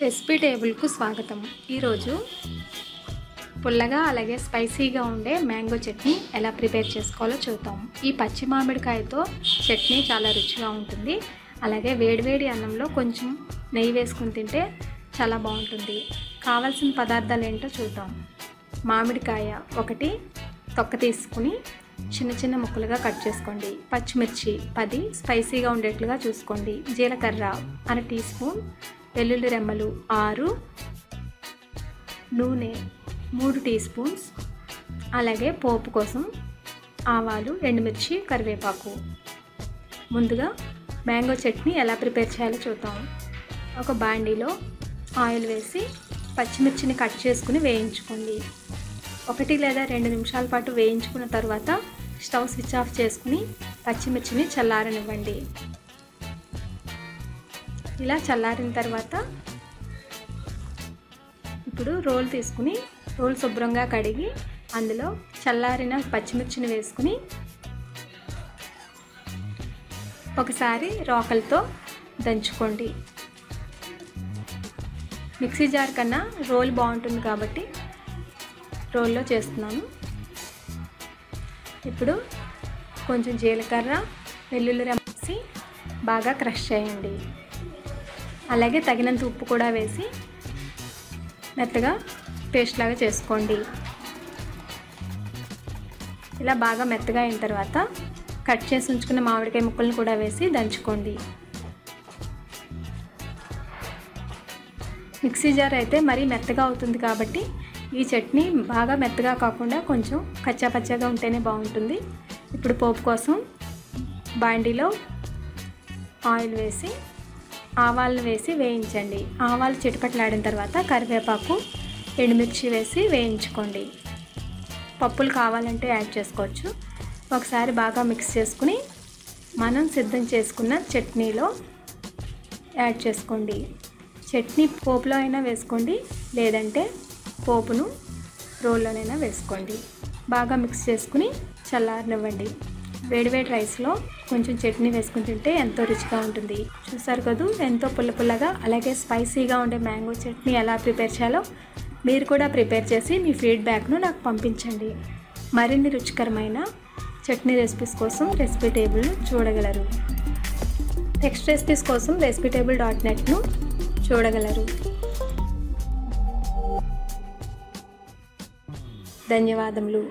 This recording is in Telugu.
రెసిపీ టేబుల్కు స్వాగతం. ఈరోజు పుల్లగా అలాగే స్పైసీగా ఉండే మ్యాంగో చట్నీ ఎలా ప్రిపేర్ చేసుకోవాలో చూద్దాం. ఈ పచ్చి మామిడికాయతో చట్నీ చాలా రుచిగా ఉంటుంది. అలాగే వేడివేడి అన్నంలో కొంచెం నెయ్యి వేసుకుని తింటే చాలా బాగుంటుంది. కావాల్సిన పదార్థాలు ఏంటో చూద్దాం. మామిడికాయ ఒకటి తొక్క తీసుకుని చిన్న చిన్న ముక్కలుగా కట్ చేసుకోండి. పచ్చిమిర్చి 10 స్పైసీగా ఉండేట్లుగా చూసుకోండి. జీలకర్ర 1 టీ స్పూన్, వెల్లుల్లి రెమ్మలు 6, నూనె 3 టీ స్పూన్స్, అలాగే పోపు కోసం ఆవాలు, ఎండుమిర్చి, కరివేపాకు. ముందుగా మ్యాంగో చట్నీ ఎలా ప్రిపేర్ చేయాలో చూద్దాం. ఒక బాండీలో ఆయిల్ వేసి పచ్చిమిర్చిని కట్ చేసుకుని వేయించుకోండి. 1 లేదా 2 నిమిషాల పాటు వేయించుకున్న తర్వాత స్టవ్ స్విచ్ ఆఫ్ చేసుకుని పచ్చిమిర్చిని చల్లారనివ్వండి. ఇలా చల్లారిన తర్వాత ఇప్పుడు రోల్ తీసుకుని రోల్ శుభ్రంగా కడిగి అందులో చల్లారిన పచ్చిమిర్చిని వేసుకుని ఒకసారి రోకలతో దంచుకోండి. మిక్సీ జార్ కన్నా రోల్ బాగుంటుంది కాబట్టి రోల్లో చేస్తున్నాను. ఇప్పుడు కొంచెం జీలకర్ర, వెల్లుల్లి రెమ్మేసి బాగా క్రష్ చేయండి. అలాగే తగినంత ఉప్పు కూడా వేసి మెత్తగా పేస్ట్ లాగా చేసుకోండి. ఇలా బాగా మెత్తగా అయిన తర్వాత కట్ చేసి ఉంచుకున్న మామిడికాయ ముక్కలను కూడా వేసి దంచుకోండి. మిక్సీ జార్ అయితే మరీ మెత్తగా అవుతుంది కాబట్టి ఈ చట్నీ బాగా మెత్తగా కాకుండా కొంచెం కచ్చాపచ్చాగా ఉంటేనే బాగుంటుంది. ఇప్పుడు పోపు కోసం బాండీలో ఆయిల్ వేసి ఆవాలను వేసి వేయించండి. ఆవాలు చిటపటలాడిన తర్వాత కరివేపాకు, ఎండుమిర్చి వేసి వేయించుకోండి. పప్పులు కావాలంటే యాడ్ చేసుకోవచ్చు. ఒకసారి బాగా మిక్స్ చేసుకుని మనం సిద్ధం చేసుకున్న చట్నీలో యాడ్ చేసుకోండి. చట్నీ పోపులో అయినా వేసుకోండి, లేదంటే పోపును రోల్లోనైనా వేసుకోండి. బాగా మిక్స్ చేసుకుని చల్లారనివ్వండి. వేడివేడి రైస్లో కొంచెం చట్నీ వేసుకుని తింటే ఎంతో రుచిగా ఉంటుంది. చూసారు కదా, ఎంతో పుల్లగా అలాగే స్పైసీగా ఉండే మ్యాంగో చట్నీ ఎలా ప్రిపేర్ చేయాలో మీరు కూడా ప్రిపేర్ చేసి మీ ఫీడ్బ్యాక్ను నాకు పంపించండి. మరిన్ని రుచికరమైన చట్నీ రెసిపీస్ కోసం రెసిపీ టేబుల్ను చూడగలరు. నెక్స్ట్ రెసిపీస్ కోసం రెసిపీటేబుల్.netను చూడగలరు. ధన్యవాదములు.